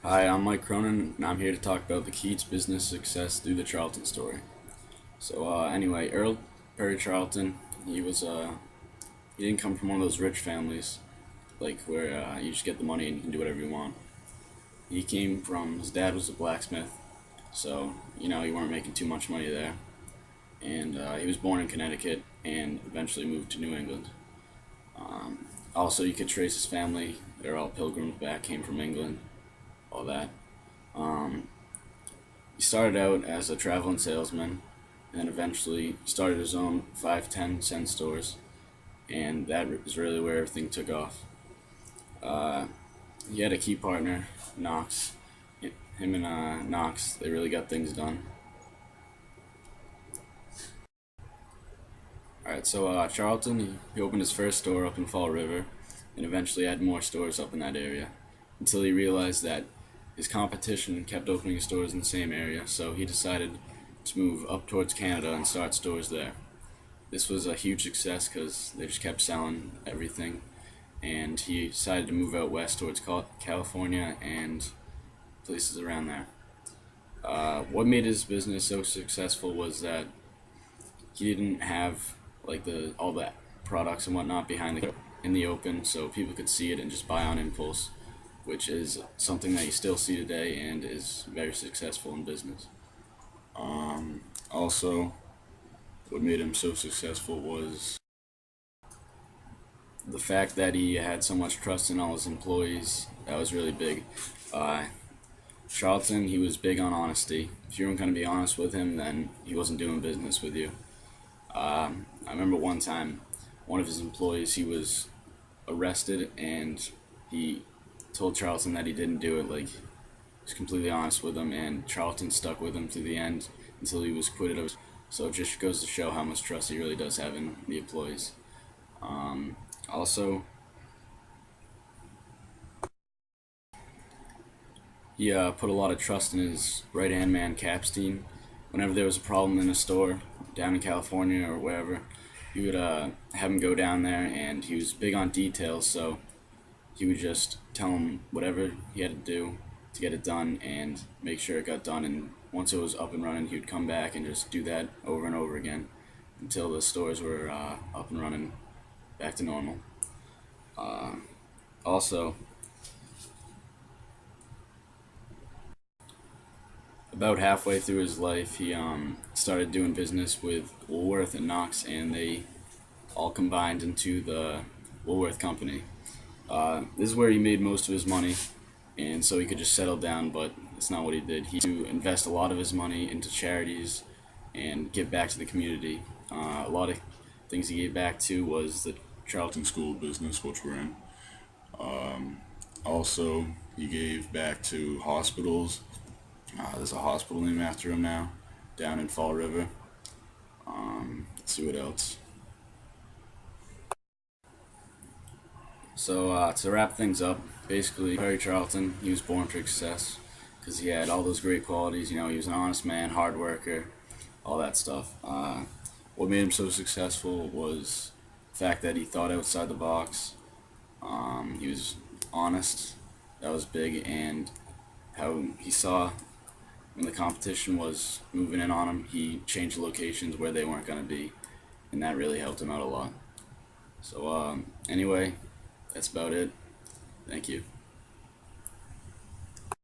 Hi, I'm Mike Cronin, and I'm here to talk about the key to business success through the Charlton story. Anyway, Earl Perry Charlton, he didn't come from one of those rich families, like where you just get the money and you can do whatever you want. He came from, his dad was a blacksmith, so, you weren't making too much money there. And he was born in Connecticut and eventually moved to New England. Also, you could trace his family, they're all pilgrims back, came from England, all that. Um, he started out as a traveling salesman and then eventually started his own 5, 10 cent stores, and that is really where everything took off. Uh, he had a key partner, Knox. Him and Knox, they really got things done. Alright, Charlton, he opened his first store up in Fall River and eventually had more stores up in that area until he realized that his competition kept opening stores in the same area, so he decided to move up towards Canada and start stores there. This was a huge success because they just kept selling everything, and he decided to move out west towards California and places around there. What made his business so successful was that he didn't have like the all that products and whatnot behind in the open, so people could see it and just buy on impulse, which is something that you still see today and is very successful in business. Also, what made him so successful was the fact that he had so much trust in all his employees. That was really big. Uh, Charlton, he was big on honesty. If you weren't going to be honest with him, then he wasn't doing business with you. I remember one time, one of his employees, he was arrested and he told Charlton that he didn't do it. Like, he was completely honest with him, and Charlton stuck with him to the end until he was acquitted. So it just goes to show how much trust he really does have in the employees. Also, he put a lot of trust in his right-hand man, Capstein. Whenever there was a problem in a store down in California or wherever, he would have him go down there, and he was big on details, so he would just tell him whatever he had to do to get it done and make sure it got done. And once it was up and running, he would come back and just do that over and over again until the stores were up and running back to normal. Also, about halfway through his life, he started doing business with Woolworth and Knox, and they all combined into the Woolworth Company. This is where he made most of his money, and so he could just settle down, but it's not what he did. He to invest a lot of his money into charities and give back to the community. A lot of things he gave back to was the Charlton School of Business, which we're in. Also, he gave back to hospitals. There's a hospital named after him now, down in Fall River. Let's see what else. To wrap things up, basically, Perry Charlton, he was born for success because he had all those great qualities. He was an honest man, hard worker, all that stuff. What made him so successful was the fact that he thought outside the box. He was honest. That was big, and how he saw when the competition was moving in on him, he changed locations where they weren't going to be, and that really helped him out a lot. Anyway, that's about it. Thank you.